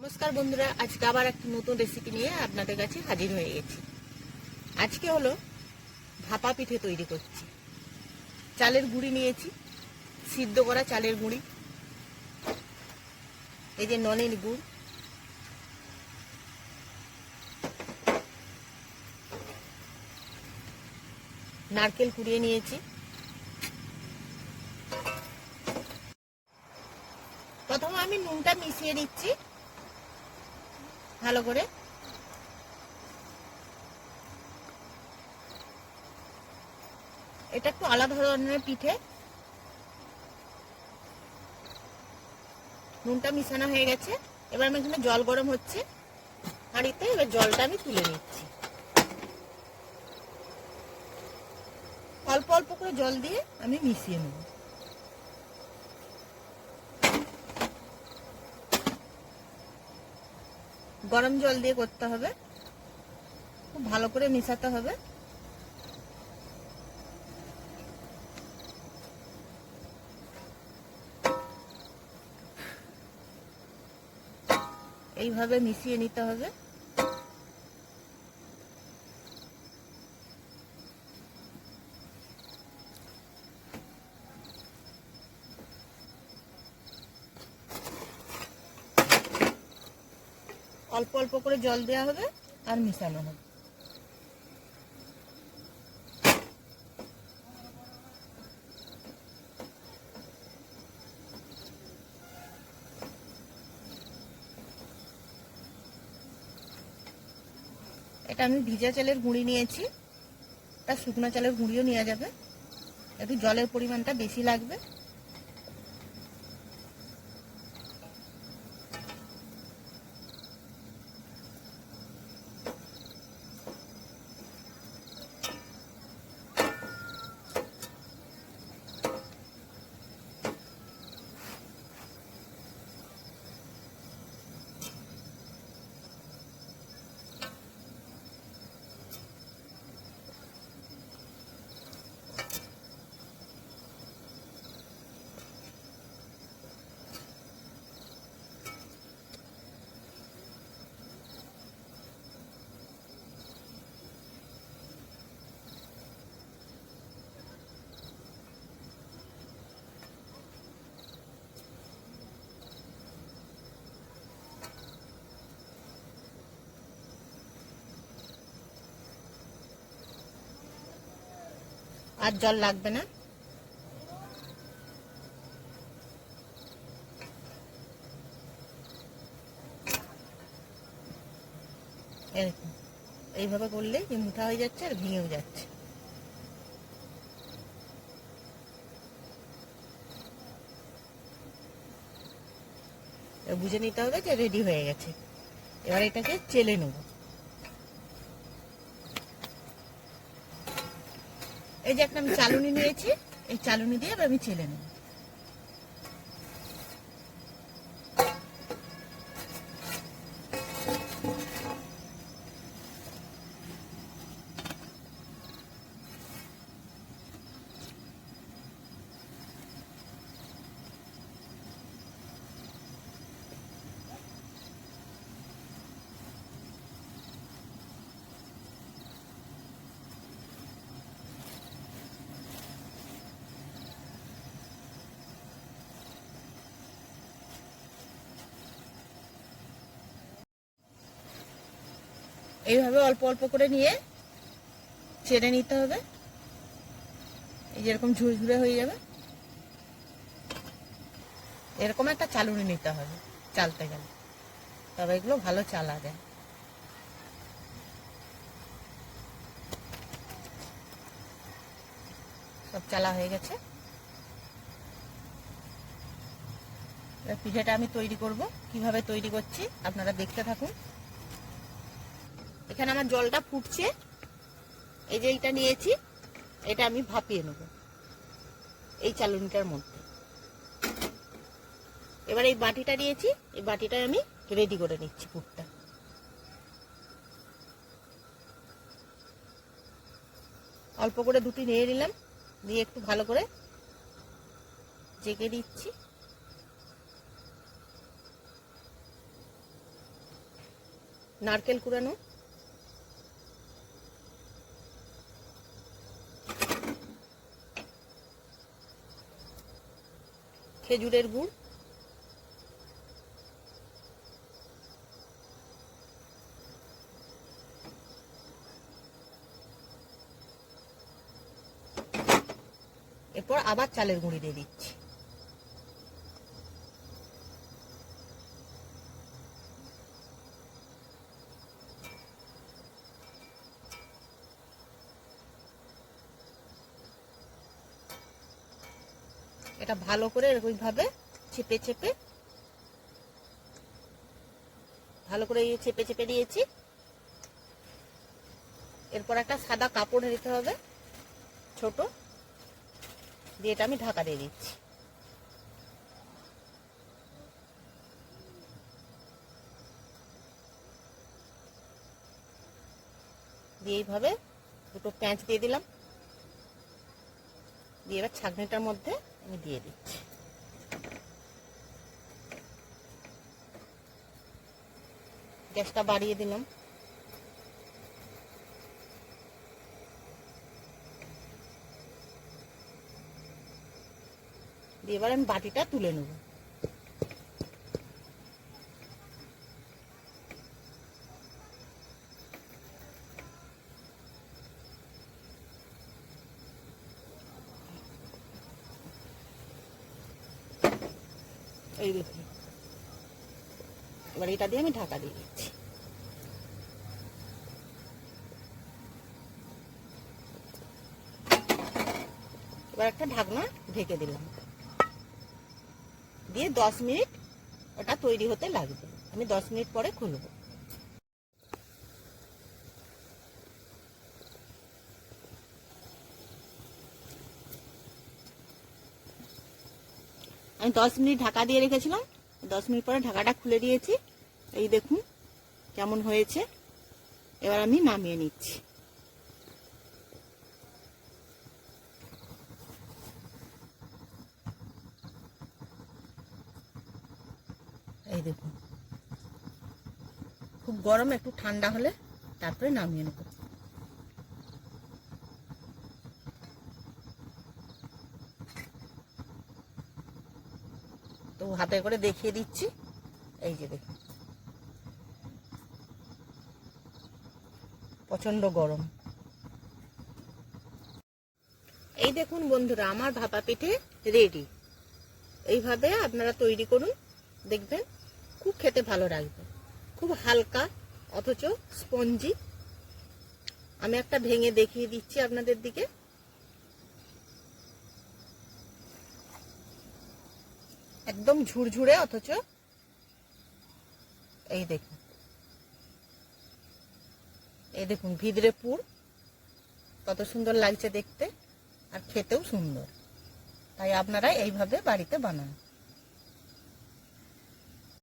নমস্কার বন্ধুরা, আজকে আবার একটা নতুন রেসিপি নিয়ে আপনাদের কাছে হাজির হয়ে গেছি। আজকে হলো ভাপা পিঠে তৈরি করছি। চালের গুঁড়ি নিয়েছি, সিদ্ধ করা চালের গুঁড়ি, এই যে নলের গুড়, নারকেল কুড়িয়ে নিয়েছি। প্রথমে আমি নুনটা মিশিয়ে নিচ্ছি ভালো করে। এটা একটু আলাদা ধরনের পিঠে। নুনটা মিশানো হয়ে গেছে। এবার আমি এখানে জল গরম হচ্ছে হাঁড়িতে, এবার জলটা আমি তুলে নিচ্ছি। অল্প অল্প করে জল দিয়ে আমি মিশিয়ে নেব। গরম জল দিয়ে করতে হবে, খুব ভালো করে মিশাতে হবে। এইভাবে মিশিয়ে নিতে হবে। অল্প অল্প করে জল দেওয়া হবে আর মিশানো হবে। এটা আমি ভিজা চালের গুঁড়ি নিয়েছি, তা শুকনো চালের গুঁড়িও নেওয়া যাবে। একটু জলের পরিমাণটা বেশি লাগবে। আর জল লাগবে না। এরকম এইভাবে করলে যে মুঠা হয়ে যাচ্ছে আর ভেঙেও যাচ্ছে। বুঝে নিতে হবে যে রেডি হয়ে গেছে। এবার এটাকে চেলে নেব। এই যে একটা আমি চালুনি নিয়েছি, এই চালুনি দিয়ে এবার আমি চেলে নেব। এইভাবে অল্প অল্প করে নিয়ে চেড়ে নিতে হবে। এই যেরকম ঝুরঝুরে হয়ে যাবে, এরকম একটা চালুনি নিতে হবে চালতে গেলে, তবে এগুলো ভালো চালা যায়। সব চালা হয়ে গেছে। পিঠাটা আমি তৈরি করব। কিভাবে তৈরি করছি আপনারা দেখতে থাকুন। এখানে আমার জলটা ফুটছে। এই যে এইটা নিয়েছি, এটা আমি ভাপিয়ে নেব এই চালুনিটার মধ্যে। এবার এই বাটিটা নিয়েছি, এই বাটিটা আমি রেডি করে নিচ্ছি পুরটা। অল্প করে দুটি নিয়ে নিলাম, দিয়ে একটু ভালো করে জেগে দিচ্ছি। নারকেল কুড়ানো, খেজুরের গুড়, এরপর আবার চালের গুঁড়ি দিয়ে দিচ্ছি। এটা ভালো করে এরকম ভাবে চেপে চেপে ভালো করে চেপে চেপে দিয়েছি। এরপর একটা সাদা কাপড় নিতে হবে ছোট, দিয়ে এটা আমি ঢাকা দিয়ে দিচ্ছি। দিয়ে এইভাবে দুটো প্যাঁচ দিয়ে দিলাম, দিয়ে এবার ছাঁকনিটার মধ্যে আমি দিয়ে দিচ্ছি। গ্যাসটা বাড়িয়ে দিলাম। দিয়ে এবার আমি বাটিটা তুলে নেব। এই দেখুন, এবার এটা দিয়ে আমি ঢাকা দিয়ে দিচ্ছি। এবার একটা ঢাকনা ঢেকে দিলাম, দিয়ে 10 মিনিট ওটা তৈরি হতে লাগবে। আমি 10 মিনিট পরে খুলব। আমি 10 মিনিট ঢাকা দিয়ে রেখেছিলাম, 10 মিনিট পরে ঢাকাটা খুলে দিয়েছি। এই দেখুন কেমন হয়েছে। এবার আমি নামিয়ে নিচ্ছি। এই দেখুন, খুব গরম, একটু ঠান্ডা হলে তারপরে নামিয়ে নেব। তো হাতে করে দেখিয়ে দিচ্ছি। এই যে দেখুন, প্রচন্ড গরম। এই দেখুন বন্ধুরা, আমার ভাপা পিঠে রেডি। এইভাবে আপনারা তৈরি করুন, দেখবেন খুব খেতে ভালো লাগবে। খুব হালকা অথচ স্পঞ্জি। আমি একটা ভেঙে দেখিয়ে দিচ্ছি আপনাদের দিকে। একদম ঝুরঝুরে অথচ এই দেখুন, এই দেখুন ভিতরে পুর কত সুন্দর লাগছে দেখতে, আর খেতেও সুন্দর। তাই আপনারা এইভাবে বাড়িতে বানান।